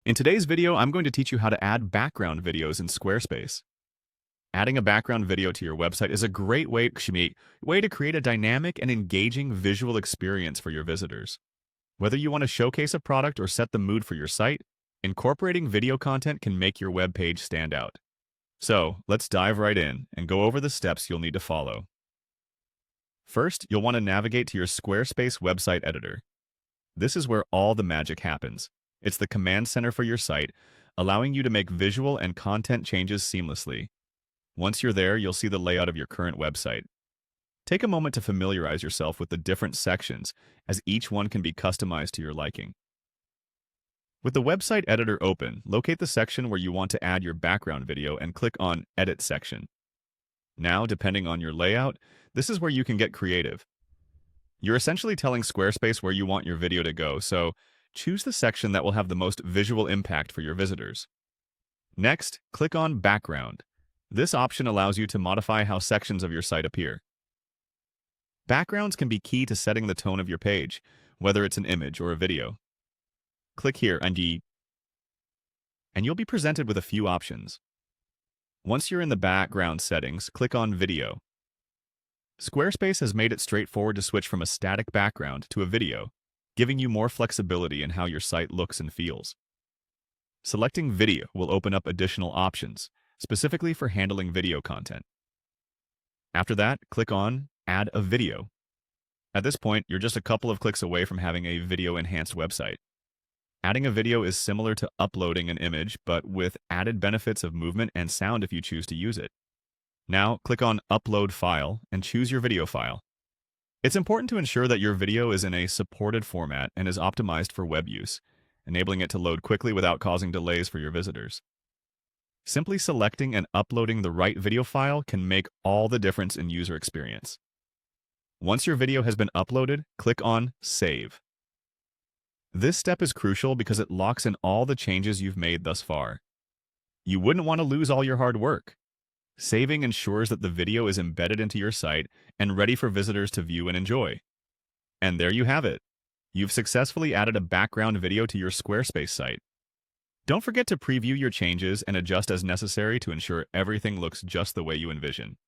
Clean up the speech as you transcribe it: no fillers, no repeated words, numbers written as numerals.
In today's video, I'm going to teach you how to add background videos in Squarespace. Adding a background video to your website is a great way to create a dynamic and engaging visual experience for your visitors. Whether you want to showcase a product or set the mood for your site, incorporating video content can make your web page stand out. So, let's dive right in and go over the steps you'll need to follow. First, you'll want to navigate to your Squarespace website editor. This is where all the magic happens. It's the command center for your site, allowing you to make visual and content changes seamlessly. Once you're there, you'll see the layout of your current website. Take a moment to familiarize yourself with the different sections, as each one can be customized to your liking. With the website editor open, locate the section where you want to add your background video and click on Edit section. Now, depending on your layout, this is where you can get creative. You're essentially telling Squarespace where you want your video to go, so choose the section that will have the most visual impact for your visitors. Next, click on Background. This option allows you to modify how sections of your site appear. Backgrounds can be key to setting the tone of your page, whether it's an image or a video. Click here and you'll be presented with a few options. Once you're in the background settings, click on Video. Squarespace has made it straightforward to switch from a static background to a video, giving you more flexibility in how your site looks and feels. Selecting Video will open up additional options, specifically for handling video content. After that, click on Add a Video. At this point, you're just a couple of clicks away from having a video-enhanced website. Adding a video is similar to uploading an image, but with added benefits of movement and sound if you choose to use it. Now, click on Upload File and choose your video file. It's important to ensure that your video is in a supported format and is optimized for web use, enabling it to load quickly without causing delays for your visitors. Simply selecting and uploading the right video file can make all the difference in user experience. Once your video has been uploaded, click on Save. This step is crucial because it locks in all the changes you've made thus far. You wouldn't want to lose all your hard work. Saving ensures that the video is embedded into your site and ready for visitors to view and enjoy. And there you have it. You've successfully added a background video to your Squarespace site. Don't forget to preview your changes and adjust as necessary to ensure everything looks just the way you envision.